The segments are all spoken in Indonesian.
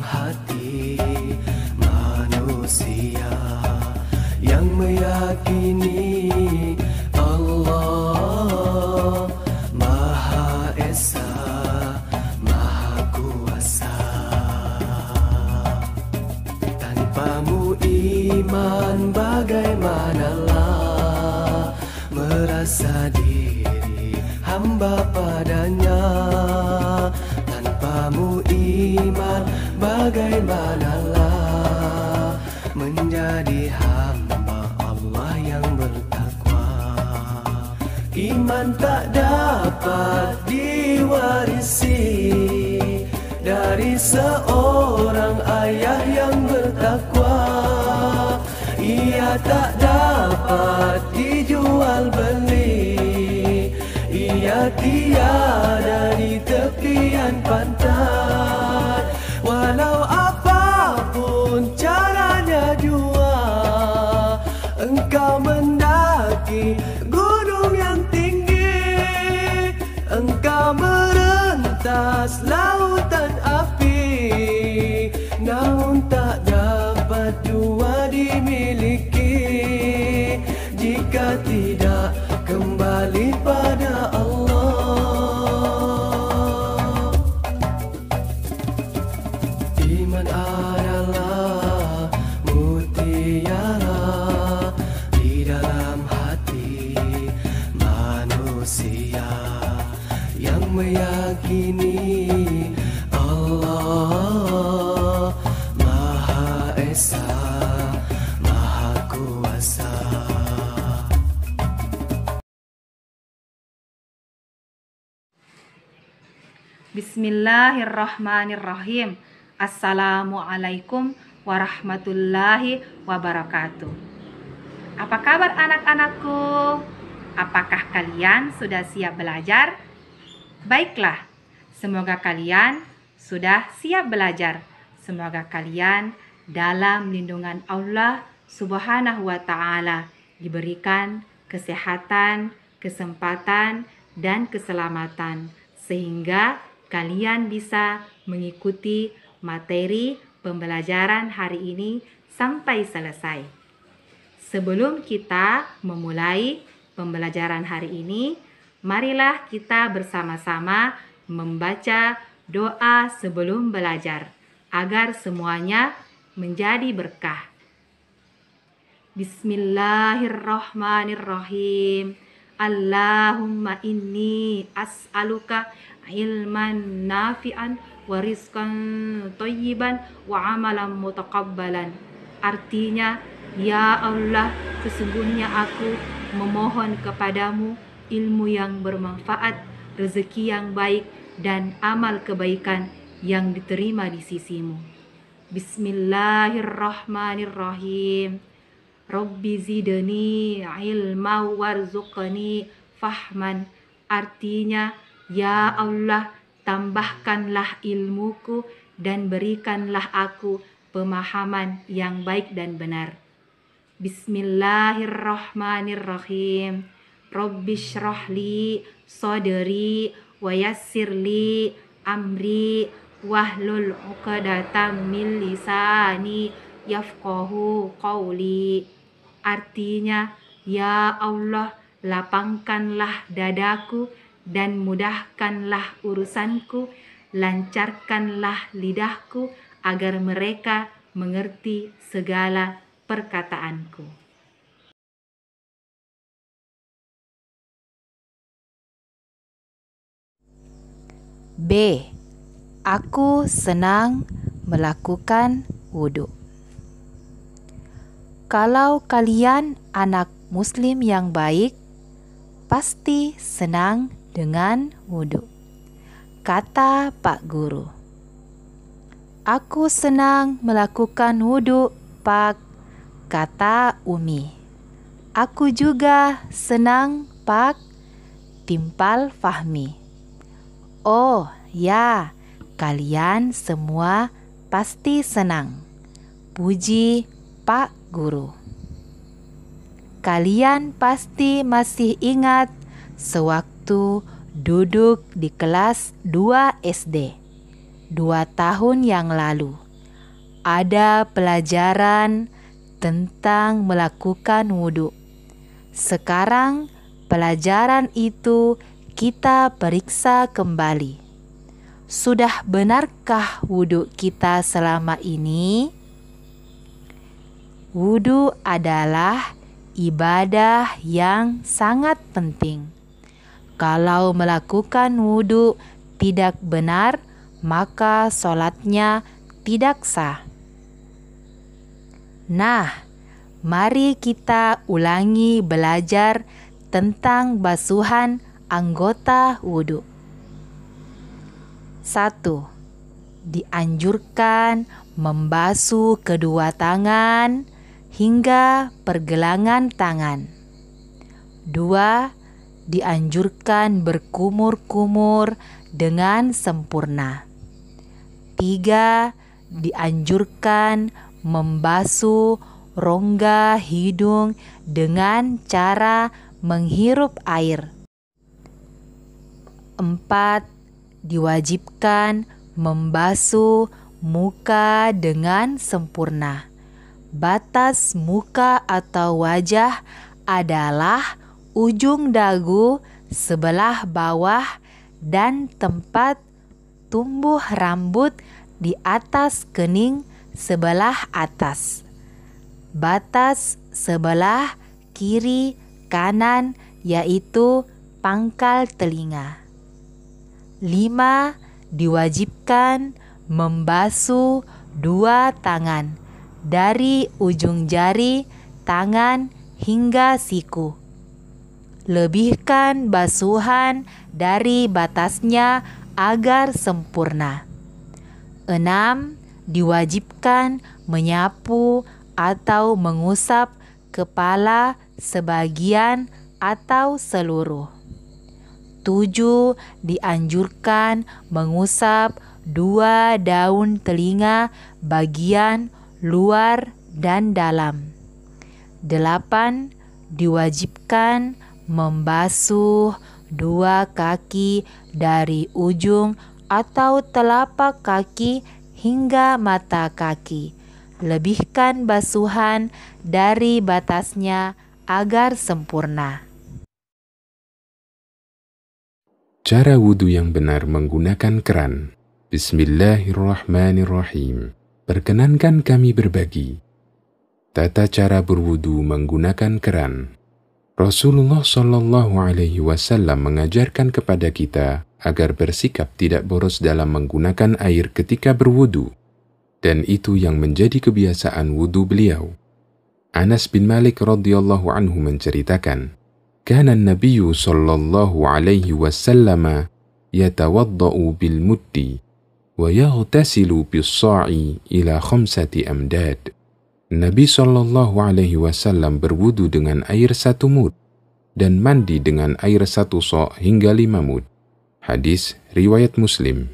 hati manusia yang meyakini Allah Maha Esa, Maha Kuasa. Tanpamu iman bagaimanalah merasa diri hamba padanya. Tanpamu iman bagaimanalah menjadi hamba Allah yang bertakwa. Iman tak dapat diwarisi dari seorang ayah yang bertakwa. Ia tak dapat dijual beli, ia tiada di tepian pantai. Walau apapun caranya jua engkau mendaki gunung yang tinggi, engkau merentas lautan api, namun tak dapat jua dimiliki jika tidak kembali pada Allah. Iman adalah mutiara di dalam hati manusia yang meyakini Allah Maha Esa, Maha Kuasa. Bismillahirrahmanirrahim. Assalamualaikum warahmatullahi wabarakatuh. Apa kabar anak-anakku? Apakah kalian sudah siap belajar? Baiklah, semoga kalian sudah siap belajar. Semoga kalian dalam lindungan Allah Subhanahu wa Ta'ala diberikan kesehatan, kesempatan, dan keselamatan sehingga kalian bisa mengikuti materi pembelajaran hari ini sampai selesai. Sebelum kita memulai pembelajaran hari ini, marilah kita bersama-sama membaca doa sebelum belajar agar semuanya menjadi berkah. Bismillahirrahmanirrahim. Allahumma inni as'aluka ilman nafi'an wa rizqan thayyiban wa amalan mutaqabbalan. Artinya, ya Allah, sesungguhnya aku memohon kepadamu ilmu yang bermanfaat, rezeki yang baik, dan amal kebaikan yang diterima di sisimu. Bismillahirrahmanirrahim. Rabbi zidni ilma warzuqni fahman. Artinya, ya Allah, tambahkanlah ilmuku dan berikanlah aku pemahaman yang baik dan benar. Bismillahirrahmanirrahim. Rabbi syrahli sadri wa yassirli amri wahlul 'uqdatam min lisani yafqahu qawli. Artinya, ya Allah, lapangkanlah dadaku dan mudahkanlah urusanku, lancarkanlah lidahku agar mereka mengerti segala perkataanku. B. Aku senang melakukan wudhu. Kalau kalian anak muslim yang baik, pasti senang dengan wudhu, kata Pak Guru. Aku senang melakukan wudhu, Pak, kata Umi. Aku juga senang, Pak, timpal Fahmi. Oh ya, kalian semua pasti senang, puji Pak Guru. Kalian pasti masih ingat sewaktu duduk di kelas 2 SD 2 tahun yang lalu. ada pelajaran tentang melakukan wudhu. Sekarang pelajaran itu kita periksa kembali. Sudah benarkah wudhu kita selama ini? Wudhu adalah ibadah yang sangat penting. Kalau melakukan wudhu tidak benar, maka sholatnya tidak sah. Nah, mari kita ulangi belajar tentang basuhan anggota wudhu. 1. Dianjurkan membasuh kedua tangan hingga pergelangan tangan. 2. Dianjurkan berkumur-kumur dengan sempurna. 3. Dianjurkan membasuh rongga hidung dengan cara menghirup air. 4. Diwajibkan membasuh muka dengan sempurna. Batas muka atau wajah adalah ujung dagu sebelah bawah dan tempat tumbuh rambut di atas kening sebelah atas. Batas sebelah kiri kanan yaitu pangkal telinga. 5. Diwajibkan membasuh dua tangan dari ujung jari tangan hingga siku. Lebihkan basuhan dari batasnya agar sempurna. 6. Diwajibkan menyapu atau mengusap kepala sebagian atau seluruh. 7. Dianjurkan mengusap 2 daun telinga bagian luar dan dalam. 8. Diwajibkan membasuh 2 kaki dari ujung atau telapak kaki hingga mata kaki. Lebihkan basuhan dari batasnya agar sempurna. Cara wudhu yang benar menggunakan keran. Bismillahirrahmanirrahim. Perkenankan kami berbagi tata cara berwudhu menggunakan keran. Rasulullah Shallallahu Alaihi Wasallam mengajarkan kepada kita agar bersikap tidak boros dalam menggunakan air ketika berwudhu, dan itu yang menjadi kebiasaan wudhu beliau. Anas bin Malik radhiyallahu anhu menceritakan, "Kana an-nabiyyu sallallahu alaihi wasallam yatawaddau bil muddi wa yaghtasilu bis sa'i ila 5 amdad." Nabi Shallallahu Alaihi Wasallam berwudu dengan air 1 mud dan mandi dengan air 1 sa' hingga 5 mud. Hadis riwayat Muslim.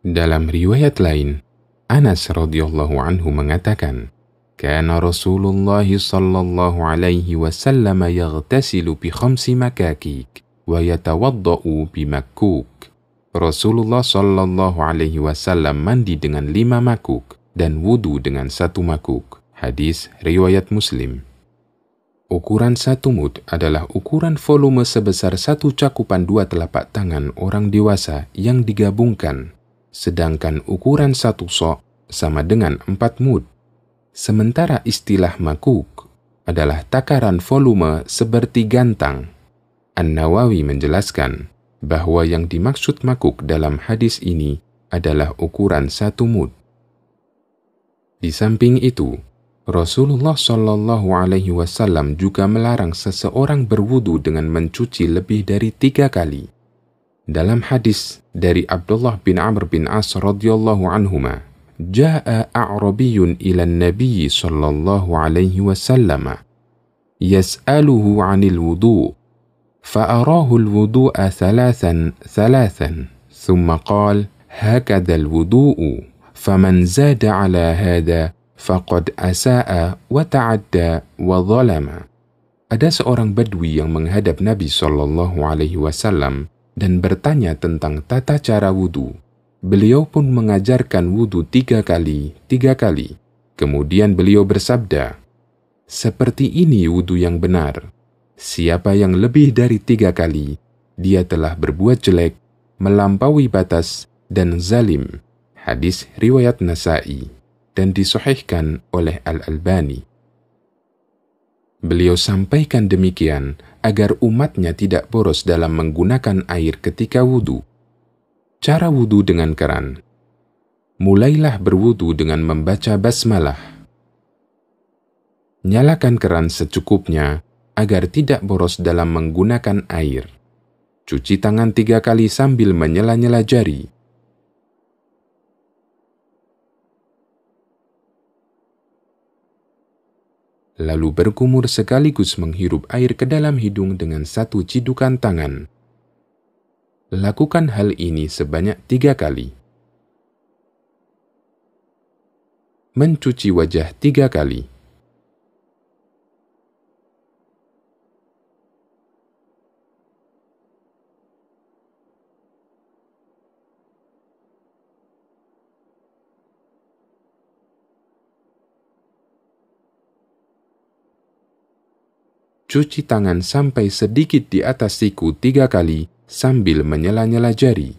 Dalam riwayat lain, Anas radhiyallahu anhu mengatakan, "Kana Rasulullah sallallahu alaihi wasallam yaghtasilu bi 5 makakik wa yatawaddau bi makkuk." Rasulullah sallallahu alaihi wasallam mandi dengan 5 makuk dan wudu dengan 1 makuk. Hadis riwayat Muslim. Ukuran 1 mud adalah ukuran volume sebesar 1 cakupan 2 telapak tangan orang dewasa yang digabungkan, sedangkan ukuran 1 sa' sama dengan 4 mud. Sementara istilah makuk adalah takaran volume seperti gantang. An-Nawawi menjelaskan bahwa yang dimaksud makuk dalam hadis ini adalah ukuran 1 mud. Di samping itu, Rasulullah Shallallahu Alaihi Wasallam juga melarang seseorang berwudu dengan mencuci lebih dari 3 kali. Dalam hadis dari Abdullah bin Amr bin As radhiyallahu anhuma, "Ja'a a'rabiyyun ila an-nabiy sallallahu alaihi wasallam yas'aluhu 'anil wudu', fa'arahu al-wudu'a thalathan, thumma qala hakadha al-wudu'u, faman zada 'ala hadha faqad asa'a wa ta'adda wa zalama." Ada seorang badui yang menghadap Nabi Shallallahu Alaihi Wasallam dan bertanya tentang tata cara wudu. Beliau pun mengajarkan wudu 3 kali. Kemudian beliau bersabda, "Seperti ini wudu yang benar. Siapa yang lebih dari 3 kali, dia telah berbuat jelek, melampaui batas, dan zalim." Hadis riwayat Nasa'i dan disahihkan oleh Al-Albani. Beliau sampaikan demikian agar umatnya tidak boros dalam menggunakan air ketika wudu. Cara wudu dengan keran. Mulailah berwudu dengan membaca basmalah. Nyalakan keran secukupnya agar tidak boros dalam menggunakan air. Cuci tangan 3 kali sambil menyela-nyela jari. Lalu berkumur sekaligus menghirup air ke dalam hidung dengan 1 cidukan tangan. Lakukan hal ini sebanyak 3 kali. Mencuci wajah 3 kali. Cuci tangan sampai sedikit di atas siku 3 kali sambil menyela-nyela jari.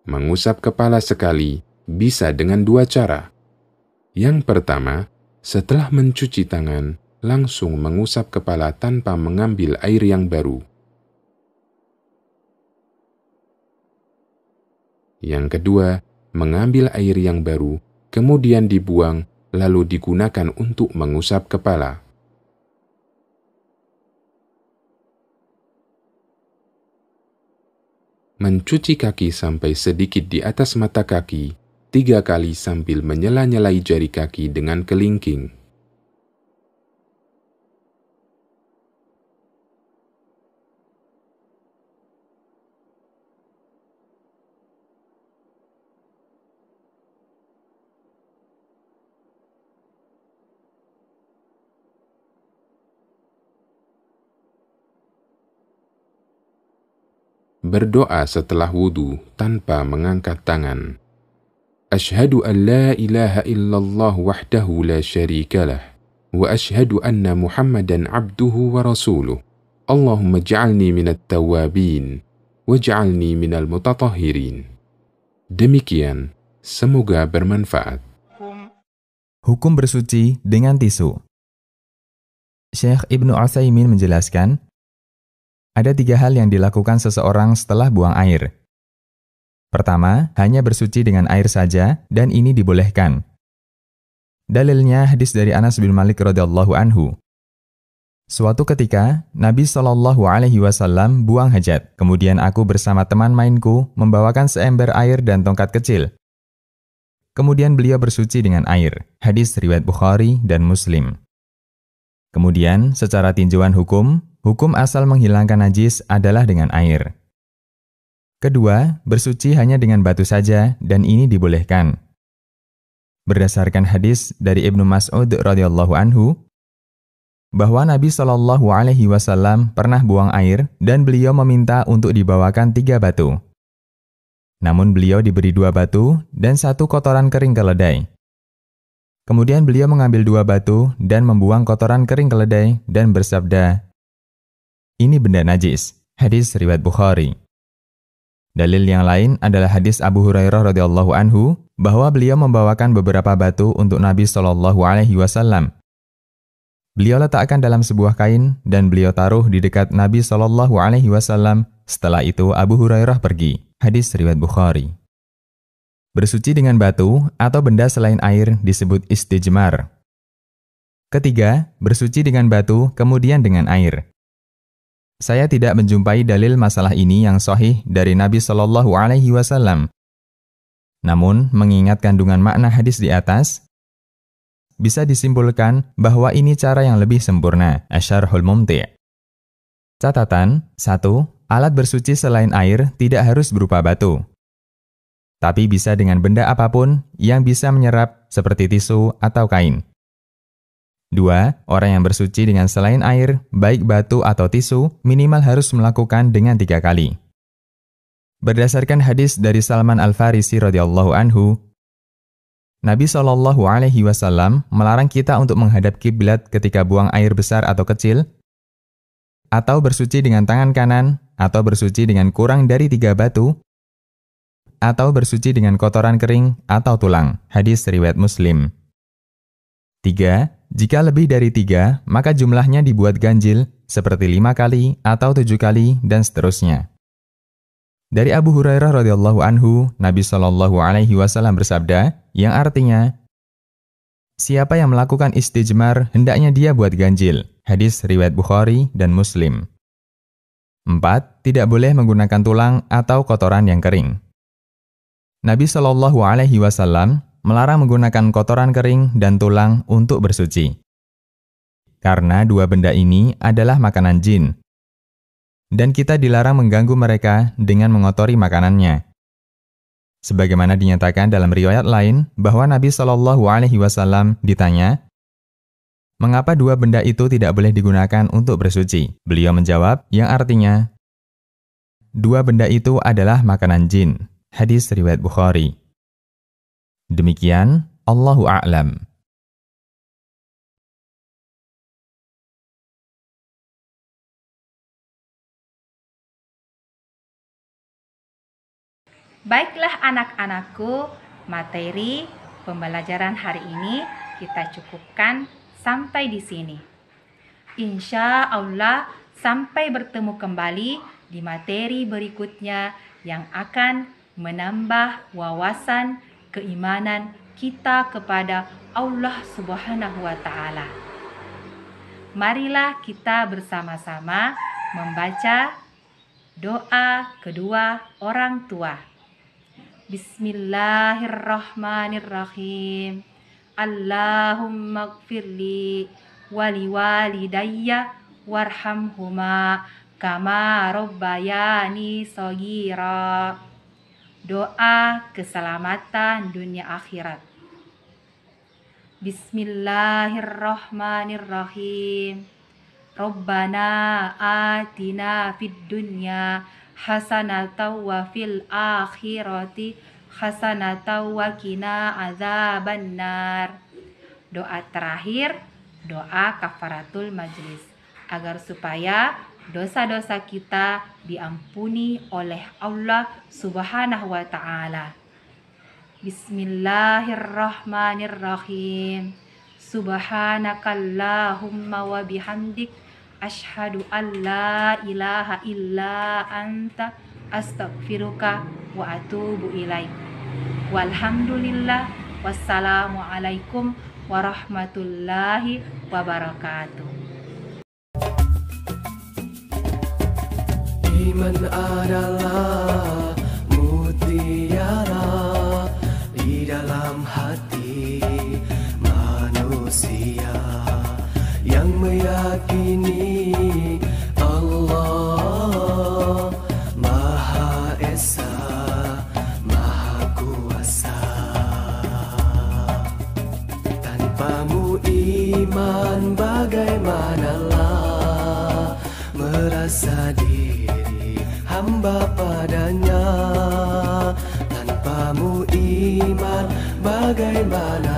Mengusap kepala sekali bisa dengan 2 cara. Yang pertama, setelah mencuci tangan, langsung mengusap kepala tanpa mengambil air yang baru. Yang kedua, mengambil air yang baru, kemudian dibuang, lalu digunakan untuk mengusap kepala. Mencuci kaki sampai sedikit di atas mata kaki 3 kali sambil menyela-nyelai jari kaki dengan kelingking. Berdoa setelah wudu tanpa mengangkat tangan. Asyhadu an la ilaha illallah wahdahu la syarikalah wa asyhadu anna Muhammadan abduhu wa rasuluh. Allahumma ja'alni minat tawabin waj'alni minal mutatahhirin. Demikian, semoga bermanfaat. Hukum bersuci dengan tisu. Syekh Ibnu Utsaimin menjelaskan, ada 3 hal yang dilakukan seseorang setelah buang air. Pertama, hanya bersuci dengan air saja, dan ini dibolehkan. Dalilnya hadis dari Anas bin Malik radhiyallahu anhu. Suatu ketika, Nabi SAW buang hajat. Kemudian aku bersama teman mainku membawakan seember air dan tongkat kecil. Kemudian beliau bersuci dengan air. Hadis riwayat Bukhari dan Muslim. Kemudian, secara tinjauan hukum asal menghilangkan najis adalah dengan air. Kedua, bersuci hanya dengan batu saja, dan ini dibolehkan. Berdasarkan hadis dari Ibnu Mas'ud radhiyallahu anhu, bahwa Nabi SAW pernah buang air dan beliau meminta untuk dibawakan 3 batu. Namun beliau diberi 2 batu dan 1 kotoran kering keledai. Kemudian beliau mengambil 2 batu dan membuang kotoran kering keledai dan bersabda, "Ini benda najis." Hadis riwayat Bukhari. Dalil yang lain adalah hadis Abu Hurairah radhiyallahu anhu bahwa beliau membawakan beberapa batu untuk Nabi SAW. Beliau letakkan dalam sebuah kain dan beliau taruh di dekat Nabi SAW. Setelah itu Abu Hurairah pergi. Hadis riwayat Bukhari. Bersuci dengan batu atau benda selain air disebut istijmar. Ketiga, bersuci dengan batu kemudian dengan air. Saya tidak menjumpai dalil masalah ini yang sahih dari Nabi SAW. Namun, mengingat kandungan makna hadis di atas, bisa disimpulkan bahwa ini cara yang lebih sempurna, Asyarhul Mumti'. Catatan 1. Alat bersuci selain air tidak harus berupa batu, tapi bisa dengan benda apapun yang bisa menyerap seperti tisu atau kain. 2. Orang yang bersuci dengan selain air, baik batu atau tisu, minimal harus melakukan dengan 3 kali. Berdasarkan hadis dari Salman Al-Farisi radhiyallahu anhu, Nabi SAW melarang kita untuk menghadap kiblat ketika buang air besar atau kecil, atau bersuci dengan tangan kanan, atau bersuci dengan kurang dari 3 batu, atau bersuci dengan kotoran kering atau tulang. Hadis riwayat Muslim. 3. Jika lebih dari 3, maka jumlahnya dibuat ganjil, seperti 5 kali atau 7 kali, dan seterusnya. Dari Abu Hurairah radhiyallahu anhu, Nabi SAW bersabda, yang artinya, siapa yang melakukan istijmar, hendaknya dia buat ganjil. Hadis riwayat Bukhari dan Muslim. 4. Tidak boleh menggunakan tulang atau kotoran yang kering. Nabi SAW melarang menggunakan kotoran kering dan tulang untuk bersuci. Karena 2 benda ini adalah makanan jin, dan kita dilarang mengganggu mereka dengan mengotori makanannya. Sebagaimana dinyatakan dalam riwayat lain bahwa Nabi SAW ditanya, mengapa 2 benda itu tidak boleh digunakan untuk bersuci? Beliau menjawab, yang artinya, 2 benda itu adalah makanan jin. Hadis riwayat Bukhari. Demikian, Allahu a'lam. Baiklah anak-anakku, materi pembelajaran hari ini kita cukupkan sampai di sini. Insya Allah sampai bertemu kembali di materi berikutnya yang akan menambah wawasan keimanan kita kepada Allah Subhanahu wa Ta'ala. Marilah kita bersama-sama membaca doa kedua orang tua. Bismillahirrahmanirrahim. Allahumma gfirli wali walidayya warhamhuma kama rabbayani shaghira. Doa keselamatan dunia akhirat. Bismillahirrahmanirrahim. Rabbana atina fid dunya hasanatan wa fil akhirati hasanatan wa qina azabannar. Doa terakhir, doa kafaratul majlis, agar supaya dosa-dosa kita diampuni oleh Allah Subhanahu wa Ta'ala. Bismillahirrahmanirrahim. Subhanakallahumma wa bihamdik asyhadu an la ilaha illa anta astaghfiruka wa atubu ilaik. Walhamdulillah. Wassalamualaikum warahmatullahi wabarakatuh. Iman adalah mutiara di dalam hati manusia yang meyakini Allah Maha Esa, Maha Kuasa. Tanpamu iman bagaimanalah merasa diri hamba padanya. Tanpamu iman bagaimana